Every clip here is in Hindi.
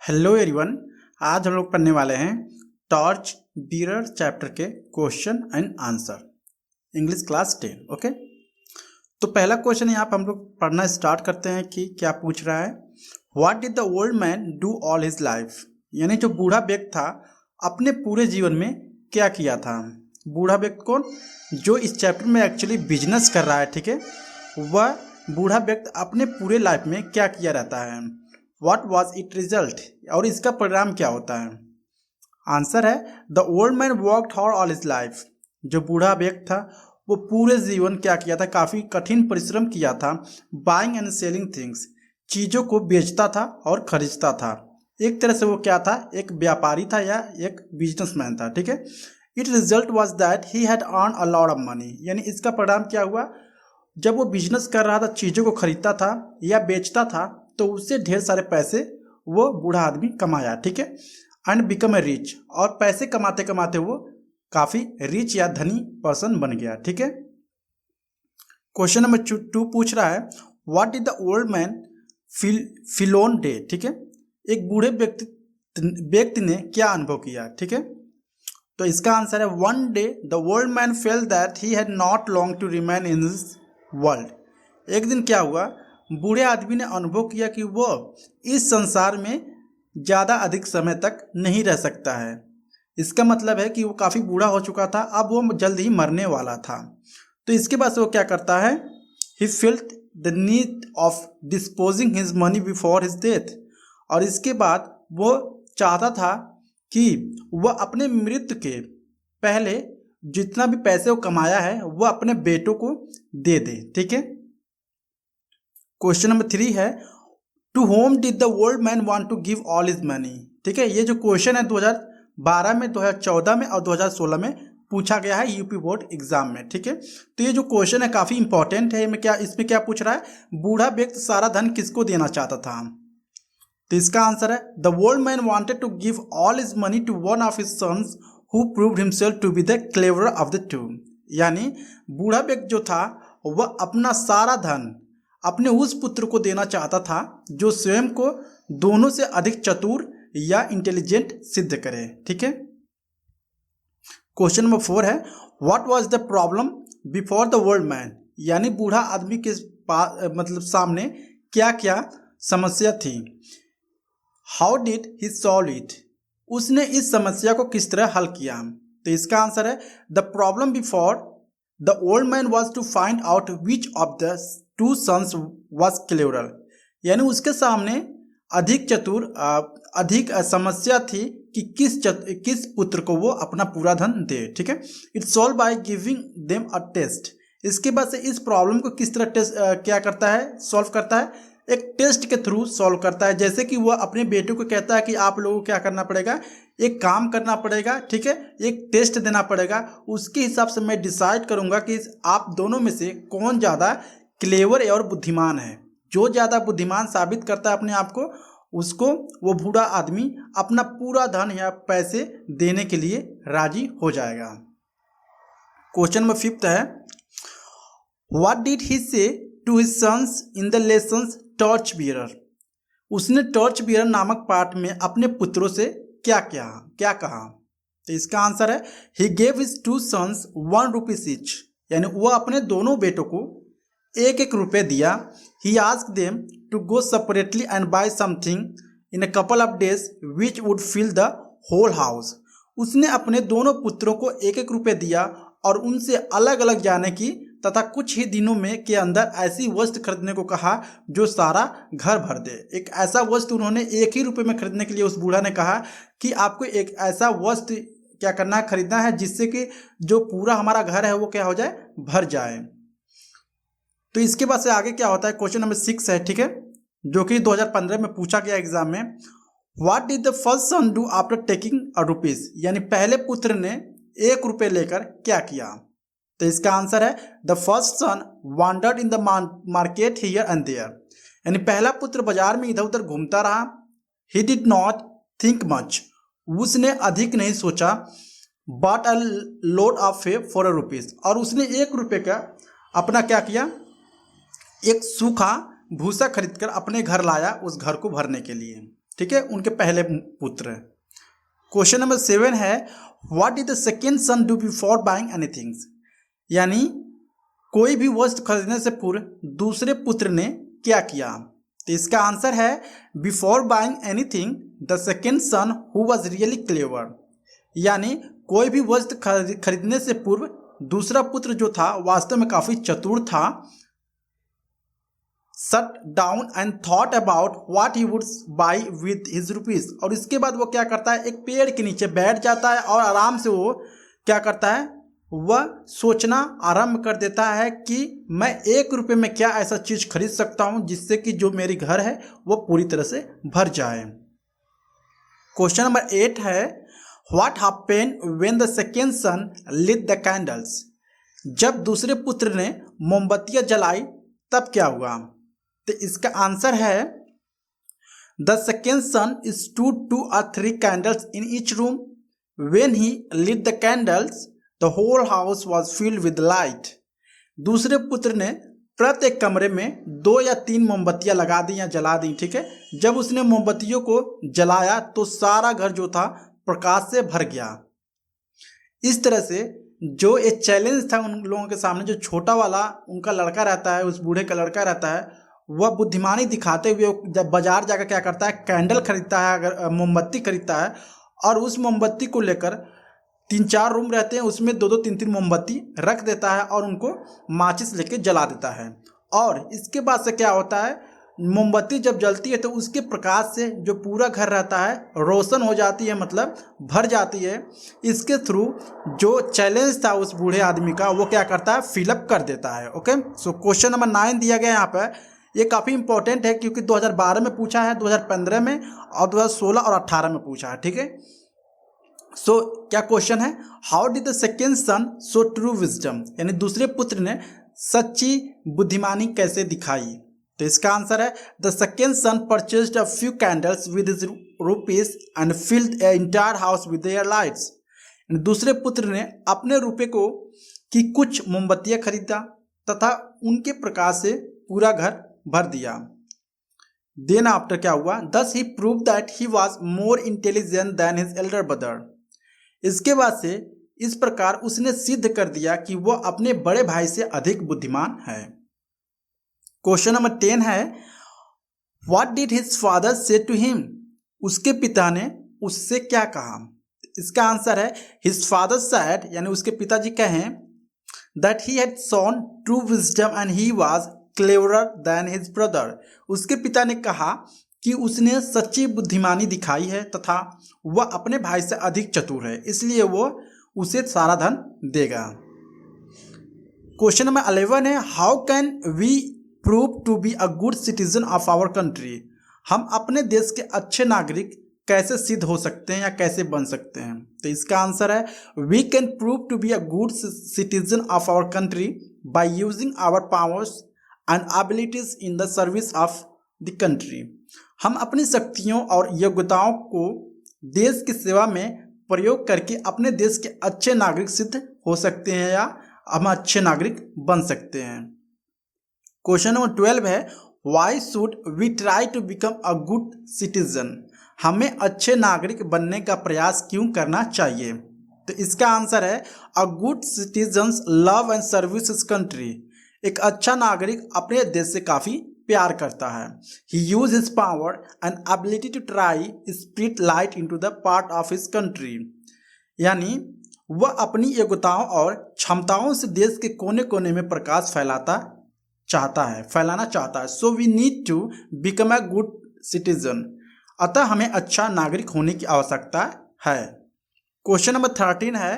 Hello everyone. आज हम लोग पढ़ने वाले हैं टॉर्च बीरर चैप्टर के question and answer English class 10। Okay, तो पहला क्वेश्चन यहाँ पर हम लोग पढ़ना स्टार्ट करते हैं कि क्या पूछ रहा है। What did the old man do all his life, यानी जो बूढ़ा व्यक्ति था अपने पूरे जीवन में क्या किया था। बूढ़ा व्यक्ति कौन? जो इस चैप्टर में एक्चुअली बिजनेस कर रहा है, ठीक है, वह बूढ़ा व्यक्ति अपने पूरे लाइफ में क्या किया रहता है। What was it result, और इसका परिणाम क्या होता है। आंसर है the old man worked hard all his life. जो बूढ़ा व्यक्ति था वो पूरे जीवन क्या किया था, काफ़ी कठिन परिश्रम किया था। बाइंग एंड सेलिंग थिंग्स, चीज़ों को बेचता था और खरीदता था। एक तरह से वो क्या था, एक व्यापारी था या एक बिजनेसमैन था, ठीक है। It result was that he had earn a lot of money, यानी इसका परिणाम क्या हुआ, जब वो बिजनेस कर रहा था, चीज़ों को खरीदता था या बेचता था, तो उससे ढेर सारे पैसे वो बूढ़ा आदमी कमाया, ठीक है। एंड बिकम ए रिच, और पैसे कमाते कमाते वो काफ़ी रिच या धनी पर्सन बन गया, ठीक है। क्वेश्चन नंबर 2 पूछ रहा है what did the old man feel on day, ठीक है। एक बूढ़े व्यक्ति ने क्या अनुभव किया, ठीक है। तो इसका आंसर है one day the old man felt that he had not long to remain in this world. एक दिन क्या हुआ, बूढ़े आदमी ने अनुभव किया कि वो इस संसार में ज़्यादा अधिक समय तक नहीं रह सकता है। इसका मतलब है कि वो काफ़ी बूढ़ा हो चुका था, अब वो जल्द ही मरने वाला था। तो इसके बाद से वो क्या करता है, he felt the need of disposing his money before his death. और इसके बाद वो चाहता था कि वह अपने मृत्यु के पहले जितना भी पैसे वो कमाया है वो अपने बेटों को दे दे, ठीक है। क्वेश्चन नंबर 3 है to whom did the old man want to give all his money, ठीक है। ये जो क्वेश्चन है 2012 में, 2014 में और 2016 में पूछा गया है यूपी बोर्ड एग्जाम में, ठीक है। तो ये जो क्वेश्चन है काफ़ी इंपॉर्टेंट है। इसमें क्या पूछ रहा है, बूढ़ा व्यक्ति सारा धन किसको देना चाहता था। तो इसका आंसर है the old man wanted to give all his money to one of his sons who proved himself to be the clever of the two. यानी बूढ़ा व्यक्ति जो था वह अपना सारा धन अपने उस पुत्र को देना चाहता था जो स्वयं को दोनों से अधिक चतुर या इंटेलिजेंट सिद्ध करे, ठीक है। क्वेश्चन नंबर 4 है what was the problem before the old man, यानी बूढ़ा आदमी के पास सामने क्या क्या समस्या थी। How did he solve it, उसने इस समस्या को किस तरह हल किया। तो इसका आंसर है the problem before the old man was to find out which of the two sons was clever, यानी उसके सामने अधिक समस्या थी कि किस पुत्र को वो अपना पूरा धन दे, ठीक है। It's solve by giving them a test. इसके बाद से इस प्रॉब्लम को किस तरह क्या करता है, सॉल्व करता है, एक टेस्ट के थ्रू सॉल्व करता है। जैसे कि वह अपने बेटे को कहता है कि आप लोगों को क्या करना पड़ेगा, एक काम करना पड़ेगा, ठीक है, एक टेस्ट देना पड़ेगा, उसके हिसाब से मैं डिसाइड करूंगा कि आप दोनों में से कौन ज़्यादा क्लेवर और बुद्धिमान है। जो ज़्यादा बुद्धिमान साबित करता है अपने आप को, उसको वो बूढ़ा आदमी अपना पूरा धन या पैसे देने के लिए राजी हो जाएगा। क्वेश्चन नंबर 5 है what did he say to his sons in the lessons torch bearer. उसने टॉर्च बीयरर नामक पाठ में अपने पुत्रों से क्या कहा। तो इसका आंसर है he gave his two sons 1 rupees each, यानी वह अपने दोनों बेटों को 1-1 रुपये दिया। He asked them to go separately and buy something in a couple of days which would fill the whole house. उसने अपने दोनों पुत्रों को 1-1 रुपये दिया और उनसे अलग अलग जाने की तथा कुछ ही दिनों में के अंदर ऐसी वस्तु खरीदने को कहा जो सारा घर भर दे। एक ऐसा वस्तु उन्होंने 1 ही रुपये में खरीदने के लिए उस बूढ़ा ने कहा कि आपको एक ऐसा वस्तु क्या करना है, खरीदना है जिससे कि जो पूरा हमारा घर है वो क्या हो जाए, भर जाए। तो इसके बाद से आगे क्या होता है, क्वेश्चन नंबर 6 है, ठीक है, जो कि 2015 में पूछा गया एग्जाम में। What did the first son do after taking a rupees, यानी पहले पुत्र ने 1 रुपये लेकर क्या किया। तो इसका आंसर है the first son wandered in the market here and there, यानी पहला पुत्र बाजार में इधर उधर घूमता रहा। He did not think much, उसने अधिक नहीं सोचा। But a load of hay for a rupees, और उसने 1 रुपये का अपना क्या किया, एक सूखा भूसा खरीदकर अपने घर लाया उस घर को भरने के लिए, ठीक है, उनके पहले पुत्र। क्वेश्चन नंबर 7 है what did the second sun do before buying anything, यानी कोई भी वस्तु खरीदने से पूर्व दूसरे पुत्र ने क्या किया। तो इसका आंसर है before buying anything the second sun who was really clever, यानी कोई भी वस्तु खरीदने से पूर्व दूसरा पुत्र जो था वास्तव में काफी चतुर था। Shut down and thought about what he would buy with his rupees, और इसके बाद वो क्या करता है, एक पेड़ के नीचे बैठ जाता है और आराम से वो क्या करता है, वह सोचना आरंभ कर देता है कि मैं 1 रुपये में क्या ऐसा चीज खरीद सकता हूं जिससे कि जो मेरी घर है वो पूरी तरह से भर जाए। क्वेश्चन नंबर 8 है what happened when the second son lit the candles, जब दूसरे पुत्र ने मोमबत्तियां जलाई तब क्या हुआ। तो इसका आंसर है the second son stood 2 or 3 candles in each room, when he lit the candles the whole house was filled with light. दूसरे पुत्र ने प्रत्येक कमरे में 2 या 3 मोमबत्तियां लगा दी या जला दी, ठीक है। जब उसने मोमबत्तियों को जलाया तो सारा घर जो था प्रकाश से भर गया। इस तरह से जो एक चैलेंज था उन लोगों के सामने, जो छोटा वाला उनका लड़का रहता है, उस बूढ़े का लड़का रहता है, वह बुद्धिमानी दिखाते हुए जब बाजार जाकर क्या करता है, कैंडल खरीदता है, अगर मोमबत्ती खरीदता है, और उस मोमबत्ती को लेकर 3-4 रूम रहते हैं, उसमें 2-2 3-3 मोमबत्ती रख देता है और उनको माचिस लेके जला देता है। और इसके बाद से क्या होता है, मोमबत्ती जब जलती है तो उसके प्रकाश से जो पूरा घर रहता है रोशन हो जाती है, मतलब भर जाती है। इसके थ्रू जो चैलेंज था उस बूढ़े आदमी का वो क्या करता है, फिलअप कर देता है। ओके, सो क्वेश्चन नंबर 9 दिया गया यहाँ पर, ये काफ़ी इंपॉर्टेंट है क्योंकि 2012 में पूछा है, 2015 में और 2016 और 18 में पूछा है, ठीक है। सो क्या क्वेश्चन है, how did the second sun show true wisdom, यानी दूसरे पुत्र ने सच्ची बुद्धिमानी कैसे दिखाई। तो इसका आंसर है the second sun purchased a few candles with his rupees and field A entire house with their lights, दूसरे पुत्र ने अपने रुपए को की कुछ मोमबत्तियां खरीदा तथा उनके प्रकाश से पूरा घर भर दिया। देन आफ्टर क्या हुआ, thus he prove that he was more intelligent than his elder brother, इसके बाद से इस प्रकार उसने सिद्ध कर दिया कि वह अपने बड़े भाई से अधिक बुद्धिमान है। क्वेश्चन नंबर 10 है व्हाट डिड हिज फादर से टू हिम, उसके पिता ने उससे क्या कहा। इसका आंसर है हिज फादर सेड, यानी उसके पिताजी कहें that he had shown true wisdom and he was cleverer than his brother, उसके पिता ने कहा कि उसने सच्ची बुद्धिमानी दिखाई है तथा वह अपने भाई से अधिक चतुर है, इसलिए वो उसे सारा धन देगा। क्वेश्चन नंबर 11 है how can we prove to be a good citizen of our country, हम अपने देश के अच्छे नागरिक कैसे सिद्ध हो सकते हैं या कैसे बन सकते हैं। तो इसका आंसर है we can prove to be a good citizen of our country by using our powers and abilities in the service of the country, हम अपनी शक्तियों और योग्यताओं को देश की सेवा में प्रयोग करके अपने देश के अच्छे नागरिक सिद्ध हो सकते हैं या हम अच्छे नागरिक बन सकते हैं। क्वेश्चन नंबर 12 है why should we try to become a good citizen, हमें अच्छे नागरिक बनने का प्रयास क्यों करना चाहिए। तो इसका आंसर है a good citizens love and service his country, एक अच्छा नागरिक अपने देश से काफ़ी प्यार करता है। He use his power and ability to try spread light into the part of his country, यानी वह अपनी योग्यताओं और क्षमताओं से देश के कोने कोने में प्रकाश फैलाना चाहता है। So we need to become a good citizen, अतः हमें अच्छा नागरिक होने की आवश्यकता है। क्वेश्चन नंबर 13 है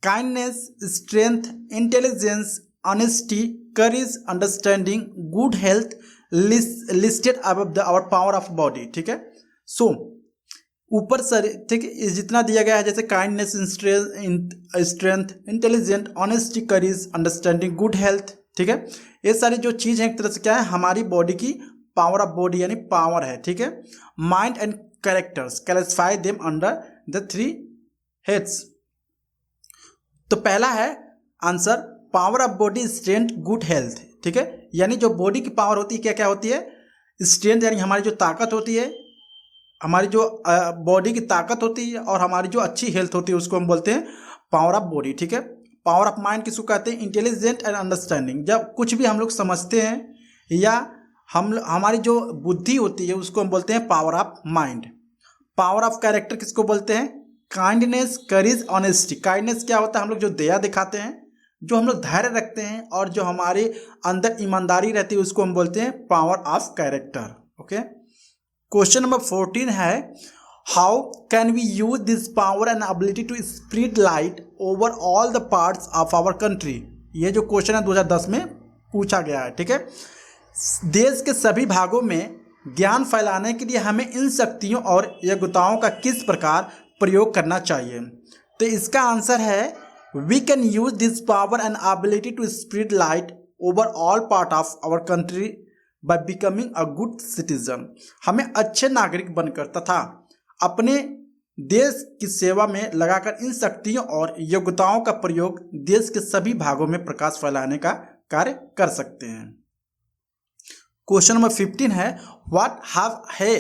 kindness, strength, intelligence, honesty, courage, understanding, good health listed above the our power of body, ठीक है। सो ऊपर सर ठीक है जितना दिया गया है जैसे kindness, strength, intelligent, honesty, courage, understanding, good health, ठीक है, ये सारी जो चीज़ है एक तरह से क्या है हमारी बॉडी की पावर ऑफ बॉडी यानी पावर है, ठीक है। Mind and characters classify them under the 3 heads. तो पहला है answer power of body, strength, good health, ठीक है, यानी जो बॉडी की पावर होती है क्या क्या होती है, स्ट्रेंथ यानी हमारी जो ताकत होती है, हमारी जो बॉडी की ताकत होती है और हमारी जो अच्छी हेल्थ होती है उसको हम बोलते हैं पावर ऑफ बॉडी, ठीक है। पावर ऑफ माइंड किसको कहते हैं? Intelligent and understanding. जब कुछ भी हम लोग समझते हैं या हमारी जो बुद्धि होती है उसको हम बोलते हैं power of mind. Power of character किसको बोलते हैं? काइंडनेस, करेज, ऑनेस्टी। काइंडनेस क्या होता है? हम लोग जो दया दिखाते हैं, जो हम लोग धैर्य रखते हैं और जो हमारे अंदर ईमानदारी रहती है उसको हम बोलते हैं power of character. Okay, question number 14 है, how can we use this power and ability to spread light over all the parts of our country. ये जो क्वेश्चन है 2010 में पूछा गया है, ठीक है। देश के सभी भागों में ज्ञान फैलाने के लिए हमें इन शक्तियों और योग्यताओं का किस प्रकार प्रयोग करना चाहिए? तो इसका आंसर है we can use this power and ability to spread light over all part of our country by becoming a good citizen. हमें अच्छे नागरिक बनकर तथा अपने देश की सेवा में लगाकर इन शक्तियों और योग्यताओं का प्रयोग देश के सभी भागों में प्रकाश फैलाने का कार्य कर सकते हैं। क्वेश्चन नंबर 15 है, what have hay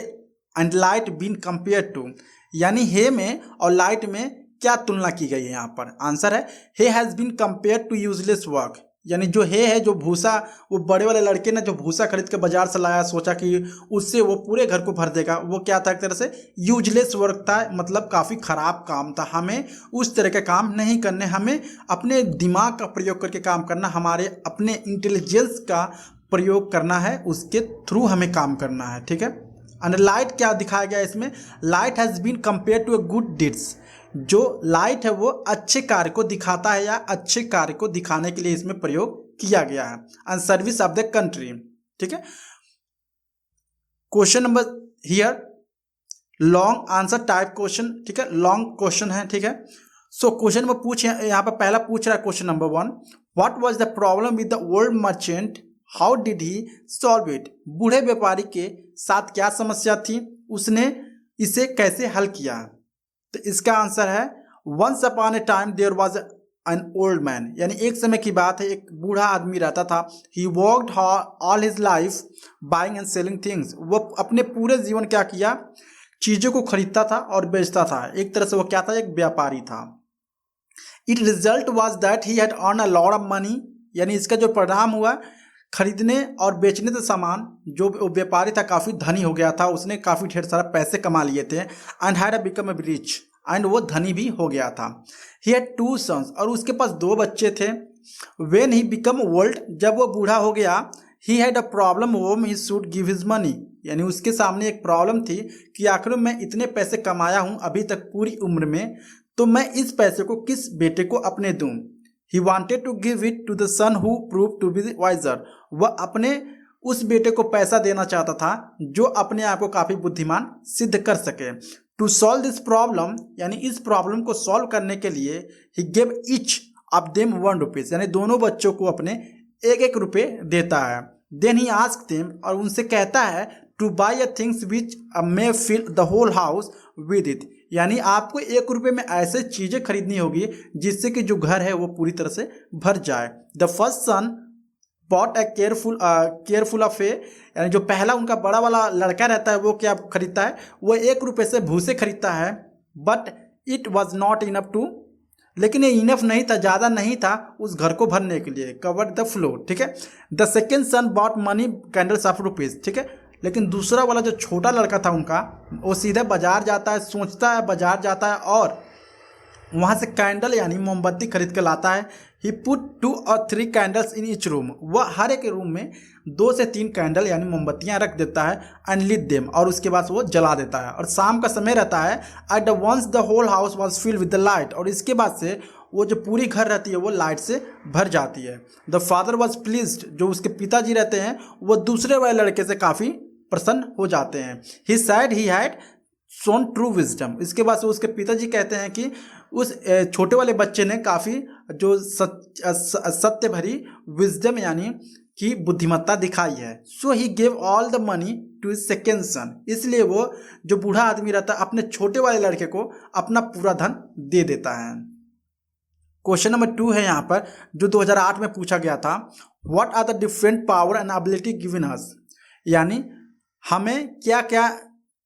and light been compare to. यानी हे में और लाइट में क्या तुलना की गई है यहाँ पर? आंसर है he has been compare to useless work. यानी जो है जो भूसा, वो बड़े वाले लड़के ने जो भूसा खरीद के बाजार से लाया, सोचा कि उससे वो पूरे घर को भर देगा, वो क्या था? एक तरह से यूजलेस वर्क था, मतलब काफ़ी ख़राब काम था। हमें उस तरह के काम नहीं करने, हमें अपने दिमाग का प्रयोग करके काम करना, हमारे अपने इंटेलिजेंस का प्रयोग करना है, उसके थ्रू हमें काम करना है, ठीक है। एंड लाइट क्या दिखाया गया इसमें? Light has been compare to a good deeds. जो लाइट है वो अच्छे कार्य को दिखाता है या अच्छे कार्य को दिखाने के लिए इसमें प्रयोग किया गया है। And service of the country, ठीक है। Question number here long answer type question, ठीक है, लॉन्ग क्वेश्चन है, ठीक है। सो क्वेश्चन में पूछ, यहाँ पर पहला पूछ रहा है question number 1, what was the problem with the old merchant, how did he solve it. बूढ़े व्यापारी के साथ क्या समस्या थी, उसने इसे कैसे हल किया? तो इसका आंसर है once upon a time there was an old man. यानी एक समय की बात है, एक बूढ़ा आदमी रहता था। He worked all his life buying and selling things. वो अपने पूरे जीवन क्या किया? चीज़ों को खरीदता था और बेचता था। एक तरह से वो क्या था? एक व्यापारी था। It result was that he had earn a lot of money. यानी इसका जो परिणाम हुआ, खरीदने और बेचने से सामान, जो व्यापारी था काफ़ी धनी हो गया था, उसने काफ़ी ढेर सारा पैसे कमा लिए थे। And had become a rich, and वो धनी भी हो गया था। ही हैड 2 सन्स, और उसके पास 2 बच्चे थे। व्हेन ही बिकम ओल्ड, जब वो बूढ़ा हो गया, he had a problem home he should give his money. यानी उसके सामने एक प्रॉब्लम थी कि आखिर मैं इतने पैसे कमाया हूँ अभी तक पूरी उम्र में, तो मैं इस पैसे को किस बेटे को अपने दूँ। He wanted to give it to the son who proved to be wiser. वह अपने उस बेटे को पैसा देना चाहता था जो अपने आप को काफ़ी बुद्धिमान सिद्ध कर सके। टू सॉल्व दिस प्रॉब्लम, यानी इस प्रॉब्लम को सॉल्व करने के लिए he gave each of them 1 rupees. यानी दोनों बच्चों को अपने 1-1 रुपये देता है। देन ही आस्क देम, और उनसे कहता है to buy a things which may fill the whole house with it. यानी आपको 1 रुपये में ऐसे चीज़ें खरीदनी होगी जिससे कि जो घर है वो पूरी तरह से भर जाए। The first son bought a careful of a, यानी जो पहला उनका बड़ा वाला लड़का रहता है वो क्या खरीदता है? वो 1 रुपये से भूसे खरीदता है। But it was not enough to, लेकिन ये इनफ नहीं था, ज़्यादा नहीं था उस घर को भरने के लिए। कवर्ड द फ्लोर, ठीक है। The second son bought many candles of rupees, ठीक है। लेकिन दूसरा वाला जो छोटा लड़का था उनका, वो सीधे बाजार जाता है, सोचता है बाजार जाता है और वहाँ से कैंडल यानी मोमबत्ती खरीद के लाता है। He put 2 or 3 candles in each room. वह हर एक रूम में 2 से 3 कैंडल यानी मोमबत्तियाँ रख देता है। एंड लिट देम, और उसके बाद वो जला देता है। और शाम का समय रहता है। At the once the whole house was filled with the light, और इसके बाद से वो जो पूरी घर रहती है वो लाइट से भर जाती है। द फादर वॉज प्लीज्ड, जो उसके पिताजी रहते हैं वो दूसरे वाले लड़के से काफ़ी प्रसन्न हो जाते हैं। He said he had shown true wisdom. इसके बाद से उसके पिताजी कहते हैं कि उस छोटे वाले बच्चे ने काफ़ी जो सत्य भरी विजडम यानी कि बुद्धिमत्ता दिखाई है। So he gave all the money to his second son. इसलिए वो जो बूढ़ा आदमी रहता है अपने छोटे वाले लड़के को अपना पूरा धन दे देता है। क्वेश्चन नंबर 2 है यहाँ पर, जो 2008 में पूछा गया था। What are the different power and ability given us. यानी हमें क्या क्या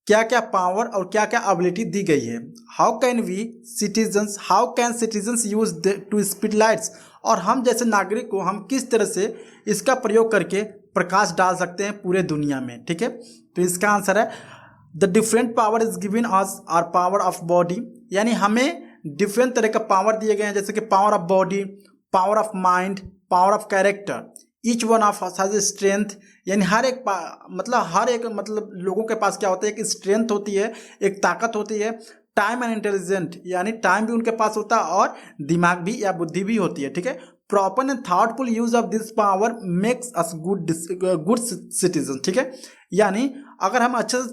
क्या क्या पावर और क्या क्या एबिलिटी दी गई है। How can citizens use to speed lights, और हम जैसे नागरिक को हम किस तरह से इसका प्रयोग करके प्रकाश डाल सकते हैं पूरे दुनिया में। ठीक है, तो इसका आंसर है the different power is given us are power of body, यानी हमें डिफरेंट तरह का पावर दिए गए हैं, जैसे कि power of body, power of mind, power of character. Each one of us has strength, यानी हर एक लोगों के पास क्या होता है, एक स्ट्रेंथ होती है, एक ताकत होती है। टाइम एंड इंटेलिजेंट, यानी टाइम भी उनके पास होता है और दिमाग भी या बुद्धि भी होती है। ठीक है, proper and thoughtful use of this power makes us good citizen. ठीक है, यानी अगर हम अच्छे से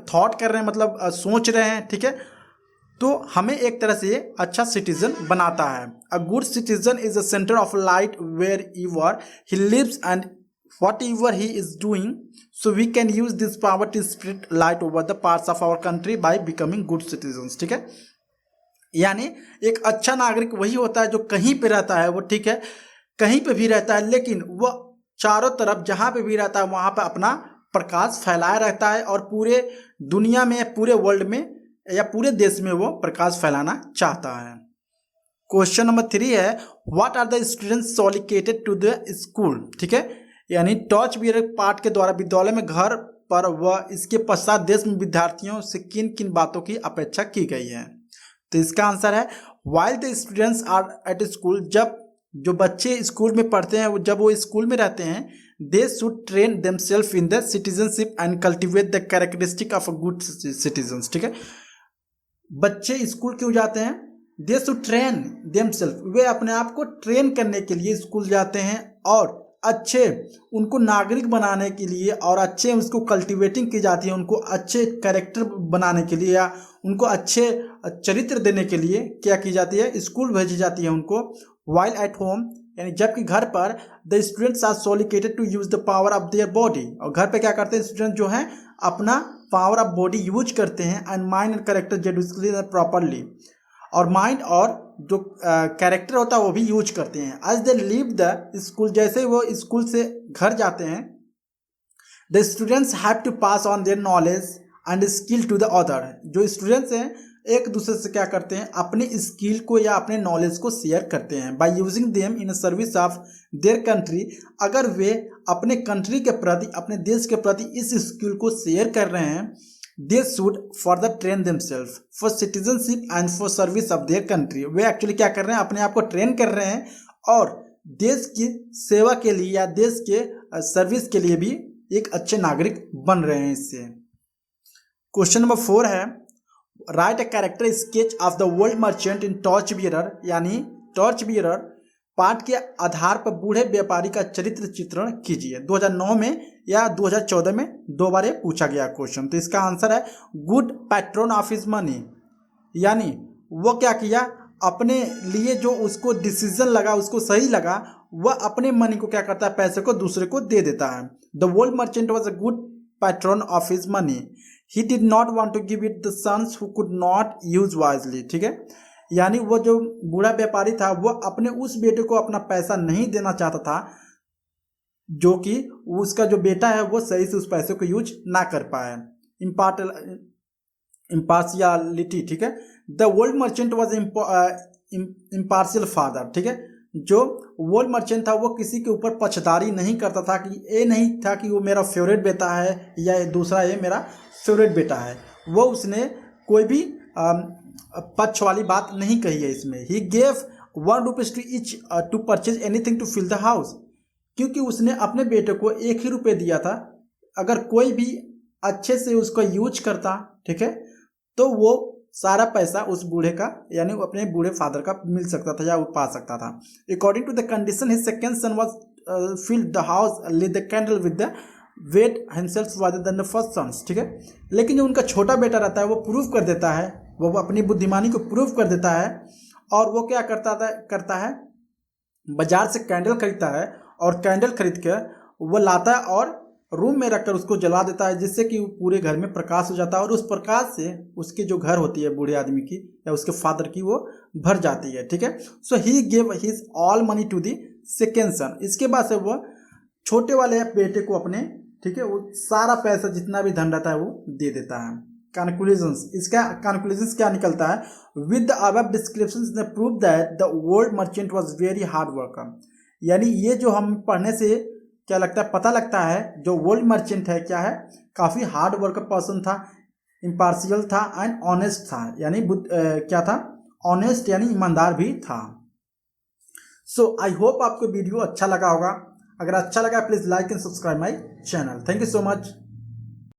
थॉट कर रहे हैं, मतलब सोच रहे हैं, ठीक है, तो हमें एक तरह से अच्छा सिटीजन बनाता है। A good citizen is the centre of light wherever he lives and whatever he is doing, so we can use this power to spread light over the parts of our country by becoming good citizens. ठीक है, यानी एक अच्छा नागरिक वही होता है जो कहीं पे रहता है, वो ठीक है कहीं पे भी रहता है, लेकिन वो चारों तरफ जहाँ पे भी रहता है वहाँ पे अपना प्रकाश फैलाया रहता है और पूरे दुनिया में, पूरे वर्ल्ड में या पूरे देश में वो प्रकाश फैलाना चाहता है। क्वेश्चन नंबर 3 है what are the students solicited to the school. ठीक है, यानी टॉर्च बियर पाठ के द्वारा विद्यालय में घर पर व इसके पश्चात देश में विद्यार्थियों से किन किन बातों की अपेक्षा की गई है। तो इसका आंसर है while the students are at school, जब जो बच्चे स्कूल में पढ़ते हैं, जब वो स्कूल में रहते हैं, they should train themselves in the citizenship and cultivate the characteristic of a good citizens. ठीक है, बच्चे स्कूल क्यों जाते हैं, दे शुड ट्रेन देमसेल्फ, वे अपने आप को ट्रेन करने के लिए स्कूल जाते हैं और अच्छे उनको नागरिक बनाने के लिए और अच्छे उसको कल्टीवेटिंग की जाती है, उनको अच्छे कैरेक्टर बनाने के लिए या उनको अच्छे चरित्र देने के लिए क्या की जाती है, स्कूल भेजी जाती है उनको। वाइल एट होम, यानी जबकि घर पर the students are solicited to use the power of their body, और घर पे क्या करते हैं स्टूडेंट जो हैं अपना पावर ऑफ बॉडी यूज करते हैं, and mind and character gradually properly, और माइंड और जो कैरेक्टर होता है वो भी यूज करते हैं। As they leave the school, जैसे वो स्कूल से घर जाते हैं, the students have to pass on their knowledge and skill to the other, जो स्टूडेंट्स हैं एक दूसरे से क्या करते हैं, अपने स्किल को या अपने नॉलेज को शेयर करते हैं। By using them in service of their country, अगर वे अपने कंट्री के प्रति, अपने देश के प्रति इस स्किल को शेयर कर रहे हैं, they should for the train themselves for citizenship and for service of their country, वे एक्चुअली क्या कर रहे हैं, अपने आप को ट्रेन कर रहे हैं और देश की सेवा के लिए या देश के सर्विस के लिए भी एक अच्छे नागरिक बन रहे हैं इससे। क्वेश्चन नंबर 4 है right a character sketch of the world merchant in torch bearer, यानी टॉर्च बियरर पाठ के आधार पर बूढ़े व्यापारी का चरित्र चित्रण कीजिए। 2009 में या 2014 में 2 बार पूछा गया क्वेश्चन। तो इसका आंसर है good patron of his money, यानी वो क्या किया, अपने लिए जो उसको डिसीजन लगा, उसको सही लगा, वह अपने मनी को क्या करता है, पैसे को दूसरे को दे देता है। The world merchant was a good patron of his money, he did not want to give it the sons who could not use wisely. ठीक है, यानी वो जो बूढ़ा व्यापारी था वो अपने उस बेटे को अपना पैसा नहीं देना चाहता था, जो कि उसका जो बेटा है वो सही से उस पैसे को यूज ना कर पाए। इम्पार्शियलिटी, ठीक है, the world merchant was impartial father. ठीक है, जो वर्ल्ड मर्चेंट था वो किसी के ऊपर पक्षधारी नहीं करता था, कि ये नहीं था कि वो मेरा फेवरेट बेटा है या दूसरा ये मेरा फेवरेट बेटा है, वो उसने कोई भी पक्ष वाली बात नहीं कही है इसमें। He gave 1 rupees to each to purchase anything to fill the house, क्योंकि उसने अपने बेटे को 1 ही रुपये दिया था, अगर कोई भी अच्छे से उसका यूज करता, ठीक है, तो वो सारा पैसा उस बूढ़े का यानी अपने बूढ़े फादर का मिल सकता था या वो पा सकता था। According to the condition his second son was filled the house lit the candle with the wait himself rather than the first sons। ठीक है, लेकिन जो उनका छोटा बेटा रहता है वो प्रूव कर देता है, वो अपनी बुद्धिमानी को प्रूव कर देता है और वो क्या करता है बाजार से कैंडल खरीदता है और कैंडल खरीद के वो लाता है और रूम में रखकर उसको जला देता है, जिससे कि पूरे घर में प्रकाश हो जाता है और उस प्रकाश से उसकी जो घर होती है बूढ़े आदमी की या उसके फादर की वो भर जाती है। ठीक है, so he gave his all money to the second son, इसके बाद से वो छोटे वाले बेटे को अपने, ठीक है, वो सारा पैसा जितना भी धन रहता है वो दे देता है। कंक्लूजन्स, इसका कंक्लूजन्स क्या निकलता है, with the above descriptions they prove that the old merchant was very hard worker. यानी ये जो हम पढ़ने से क्या लगता है, पता लगता है जो ओल्ड मर्चेंट है क्या है, काफ़ी हार्ड वर्कर पर्सन था, इम्पार्शियल था एंड ऑनेस्ट था, यानी क्या था, ऑनेस्ट यानी ईमानदार भी था। सो आई होप आपको वीडियो अच्छा लगा होगा। अगर अच्छा लगा please like and subscribe my channel. Thank you so much.